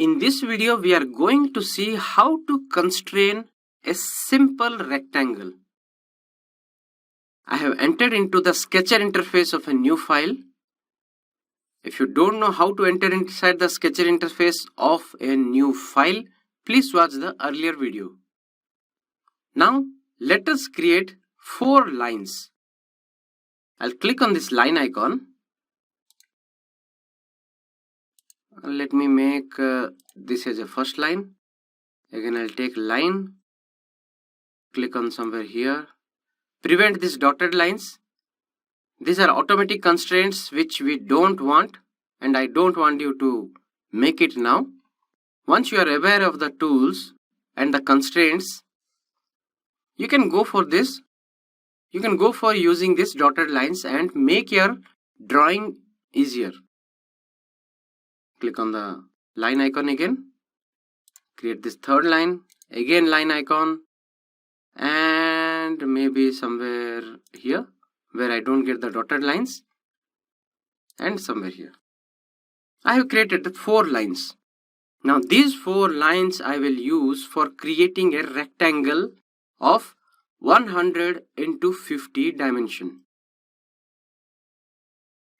In this video, we are going to see how to constrain a simple rectangle. I have entered into the Sketcher interface of a new file. If you don't know how to enter inside the Sketcher interface of a new file, please watch the earlier video. Now, let us create 4 lines. I'll click on this line icon. Let me make this as a first line. Again, I'll take line, click on somewhere here. Prevent these dotted lines. These are automatic constraints which we don't want, and I don't want you to make it now. Once you are aware of the tools and the constraints, you can go for this. You can go for using these dotted lines and make your drawing easier. Click on the line icon again. Create this third line. Again line icon. And maybe somewhere here where I don't get the dotted lines. And somewhere here. I have created 4 lines. Now these 4 lines I will use for creating a rectangle of 100 into 50 dimension.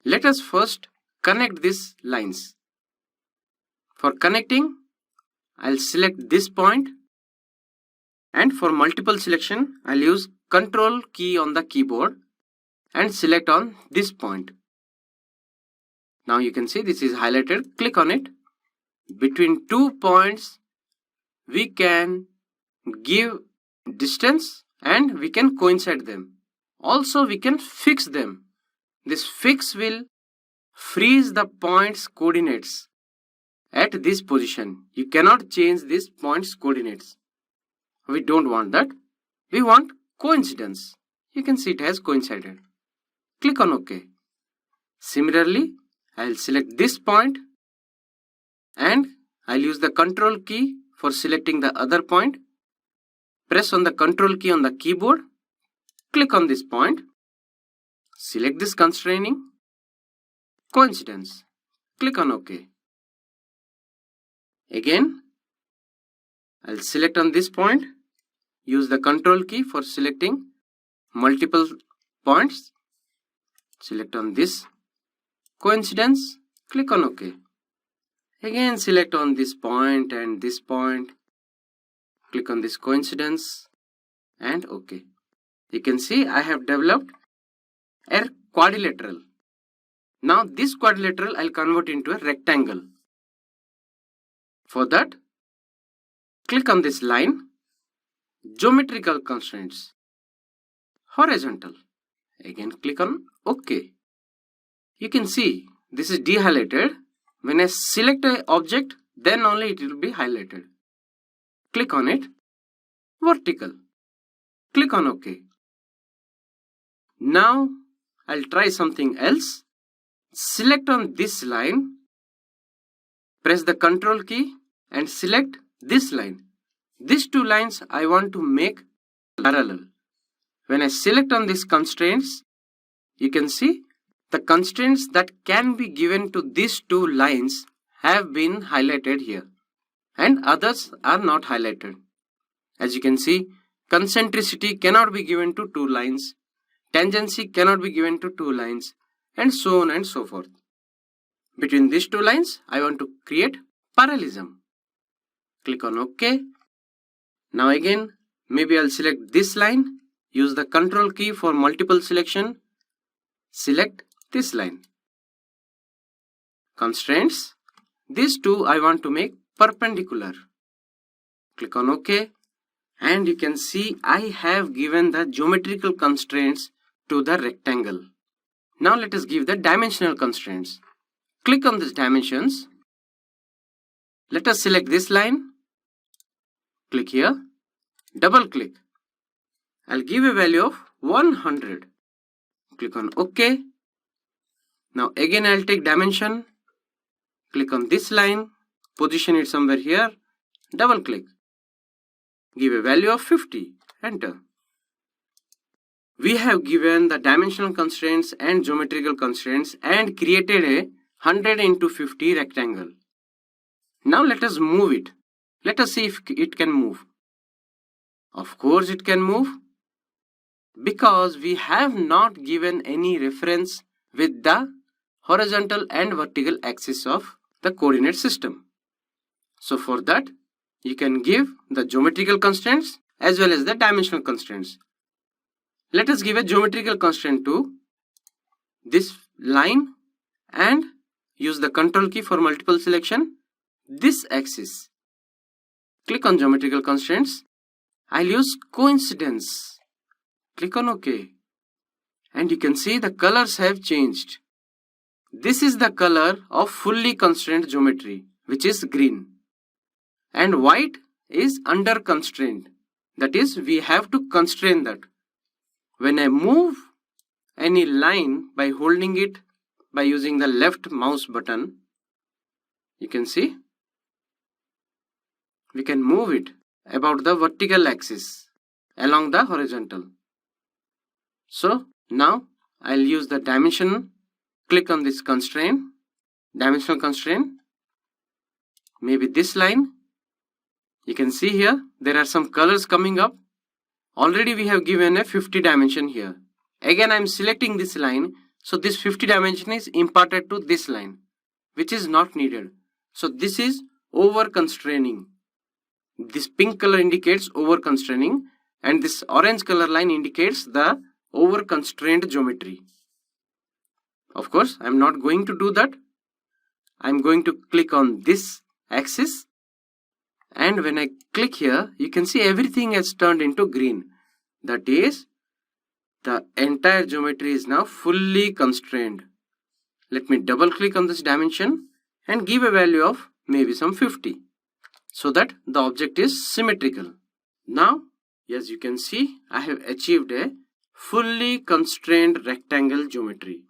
Let us first connect these lines. For connecting, I'll select this point, and for multiple selection, I'll use Control key on the keyboard and select on this point. Now you can see this is highlighted. Click on it. Between 2 points, we can give distance and we can coincide them. Also, we can fix them. This fix will freeze the point's coordinates at this position. You cannot change this point's coordinates. We don't want that. We want coincidence. You can see it has coincided. Click on OK. Similarly, I'll select this point and I'll use the Control key for selecting the other point. Press on the Control key on the keyboard. Click on this point. Select this constraining. Coincidence. Click on OK. Again, I'll select on this point. Use the Control key for selecting multiple points. Select on this coincidence. Click on OK. Again, select on this point and this point. Click on this coincidence and OK. You can see I have developed a quadrilateral. Now this quadrilateral I'll convert into a rectangle. For that, click on this line, geometrical constraints, horizontal. Again, click on OK. You can see this is de-highlighted. When I select an object, then only it will be highlighted. Click on it, vertical. Click on OK. Now, I'll try something else. Select on this line, press the Control key and select this line. These 2 lines I want to make parallel. When I select on these constraints, you can see the constraints that can be given to these 2 lines have been highlighted here and others are not highlighted. As you can see, concentricity cannot be given to 2 lines, tangency cannot be given to 2 lines, and so on and so forth. Between these 2 lines, I want to create parallelism. Click on OK. Now again, maybe I'll select this line. Use the Control key for multiple selection. Select this line. Constraints. These 2 I want to make perpendicular. Click on OK. And you can see I have given the geometrical constraints to the rectangle. Now let us give the dimensional constraints. Click on these dimensions. Let us select this line. Click here. Double click. I'll give a value of 100. Click on OK. Now again I'll take dimension. Click on this line. Position it somewhere here. Double click. Give a value of 50. Enter. We have given the dimensional constraints and geometrical constraints and created a 100 into 50 rectangle. Now let us move it. Let us see if it can move. Of course it can move, because we have not given any reference with the horizontal and vertical axis of the coordinate system. So for that, you can give the geometrical constraints as well as the dimensional constraints. Let us give a geometrical constraint to this line and use the control key for multiple selection. This axis. Click on geometrical constraints. I'll use coincidence. Click on OK. And you can see the colors have changed. This is the color of fully constrained geometry, which is green. And white is under constraint. That is, we have to constrain that. When I move any line by holding it by using the left mouse button, you can see we can move it about the vertical axis along the horizontal. So now I'll use the dimension. Click on this constraint, dimensional constraint, maybe this line. You can see here there are some colors coming up. Already we have given a 50 dimension here. Again I am selecting this line, so this 50 dimension is imparted to this line, which is not needed. So this is over constraining. This pink color indicates over constraining, and this orange color line indicates the over constrained geometry. Of course, I am not going to do that. I am going to click on this axis, and when I click here, you can see everything has turned into green. That is, the entire geometry is now fully constrained. Let me double click on this dimension and give a value of maybe some 50, so that the object is symmetrical. Now, as you can see, I have achieved a fully constrained rectangle geometry.